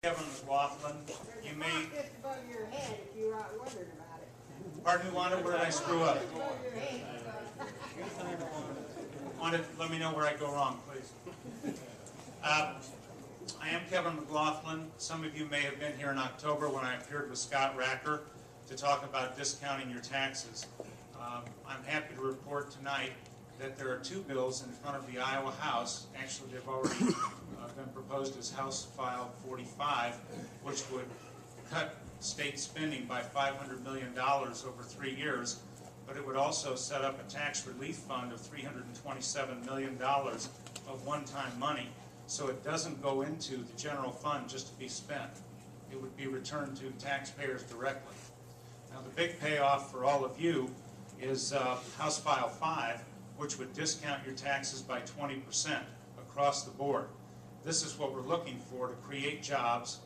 Kevin McLaughlin. You may. Just above your head if you were out wondering about it. Pardon me, Wanda, where did I screw up? Just above your head. Wanda, let me know where I go wrong, please. I am Kevin McLaughlin. Some of you may have been here in October when I appeared with Scott Racker to talk about discounting your taxes. I'm happy to report tonight that there are two bills in front of the Iowa House. Actually, they've already been proposed as House File 45, which would cut state spending by $500 million over 3 years, but it would also set up a tax relief fund of $327 million of one-time money, so it doesn't go into the general fund just to be spent. It would be returned to taxpayers directly. Now, the big payoff for all of you is House File 5, which would discount your taxes by 20% across the board. This is what we're looking for to create jobs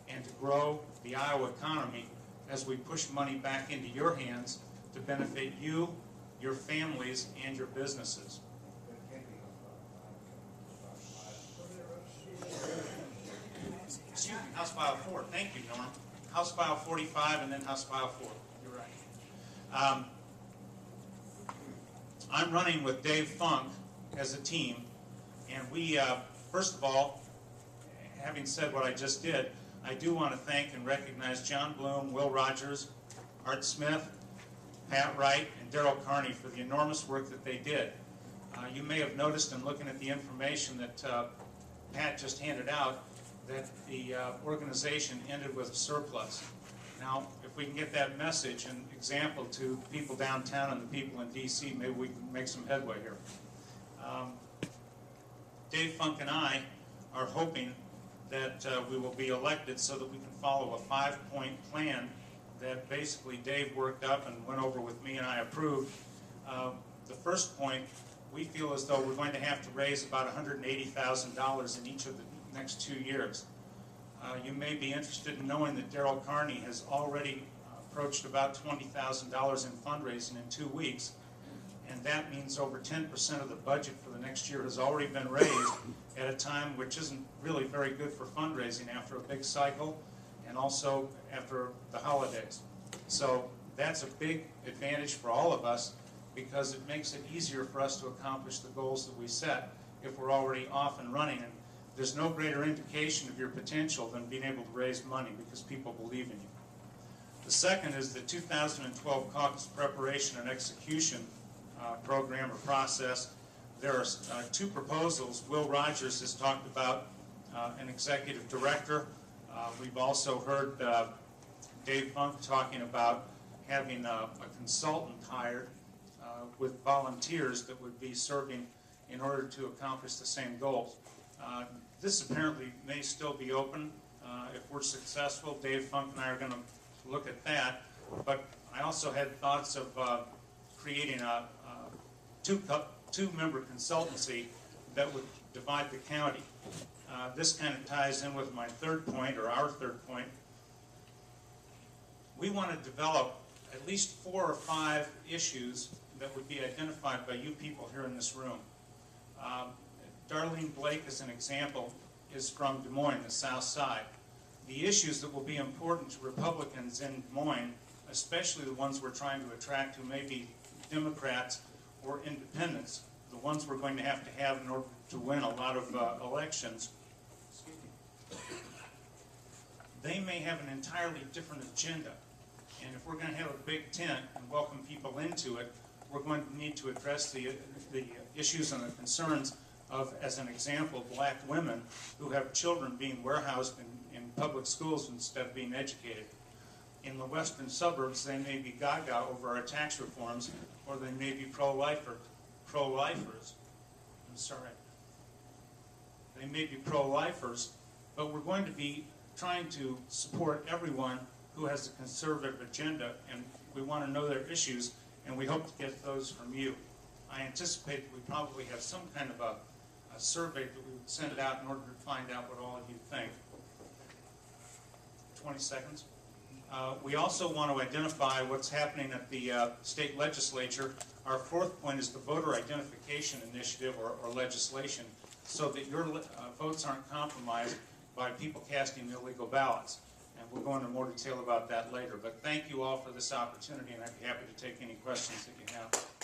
and to grow the Iowa economy as we push money back into your hands to benefit you, your families, and your businesses. Excuse me, House File 4. Thank you, Norm. House File 45 and then House File 4. You're right. I'm running with Dave Funk as a team, and we, first of all, having said what I just did, I do want to thank and recognize John Bloom, Will Rogers, Art Smith, Pat Wright, and Daryl Carney for the enormous work that they did. You may have noticed in looking at the information that Pat just handed out that the organization ended with a surplus. Now, if we can get that message and example to people downtown and the people in D.C., maybe we can make some headway here. Dave Funk and I are hoping that we will be elected so that we can follow a 5-point plan that basically Dave worked up and went over with me and I approved. The first point, we feel as though we're going to have to raise about $180,000 in each of the next 2 years. You may be interested in knowing that Daryl Carney has already approached about $20,000 in fundraising in 2 weeks, and that means over 10% of the budget for the next year has already been raised at a time which isn't really very good for fundraising after a big cycle and also after the holidays. So that's a big advantage for all of us because it makes it easier for us to accomplish the goals that we set if we're already off and running. And there's no greater indication of your potential than being able to raise money because people believe in you. The second is the 2012 caucus preparation and execution program or process. There are 2 proposals. Will Rogers has talked about an executive director. We've also heard Dave Funk talking about having a consultant hired with volunteers that would be serving in order to accomplish the same goals. This apparently may still be open. If we're successful, Dave Funk and I are going to look at that. But I also had thoughts of creating a two-member consultancy that would divide the county. This kind of ties in with my third point, or our third point. We want to develop at least 4 or 5 issues that would be identified by you people here in this room. Darlene Blake, as an example, is from Des Moines, the South Side. The issues that will be important to Republicans in Des Moines, especially the ones we're trying to attract who may be Democrats or independents, the ones we're going to have in order to win a lot of elections, they may have an entirely different agenda. And if we're going to have a big tent and welcome people into it, we're going to need to address the issues and the concerns of, as an example, black women who have children being warehoused in public schools instead of being educated. In the western suburbs, they may be gaga over our tax reforms, or they may be pro-lifers. I'm sorry. They may be pro-lifers, but we're going to be trying to support everyone who has a conservative agenda, and we want to know their issues, and we hope to get those from you. I anticipate that we probably have some kind of a survey that we would send it out in order to find out what all of you think. 20 seconds. We also want to identify what's happening at the state legislature. Our fourth point is the voter identification initiative or legislation, so that your votes aren't compromised by people casting illegal ballots. And we'll go into more detail about that later. But thank you all for this opportunity, and I'd be happy to take any questions that you have.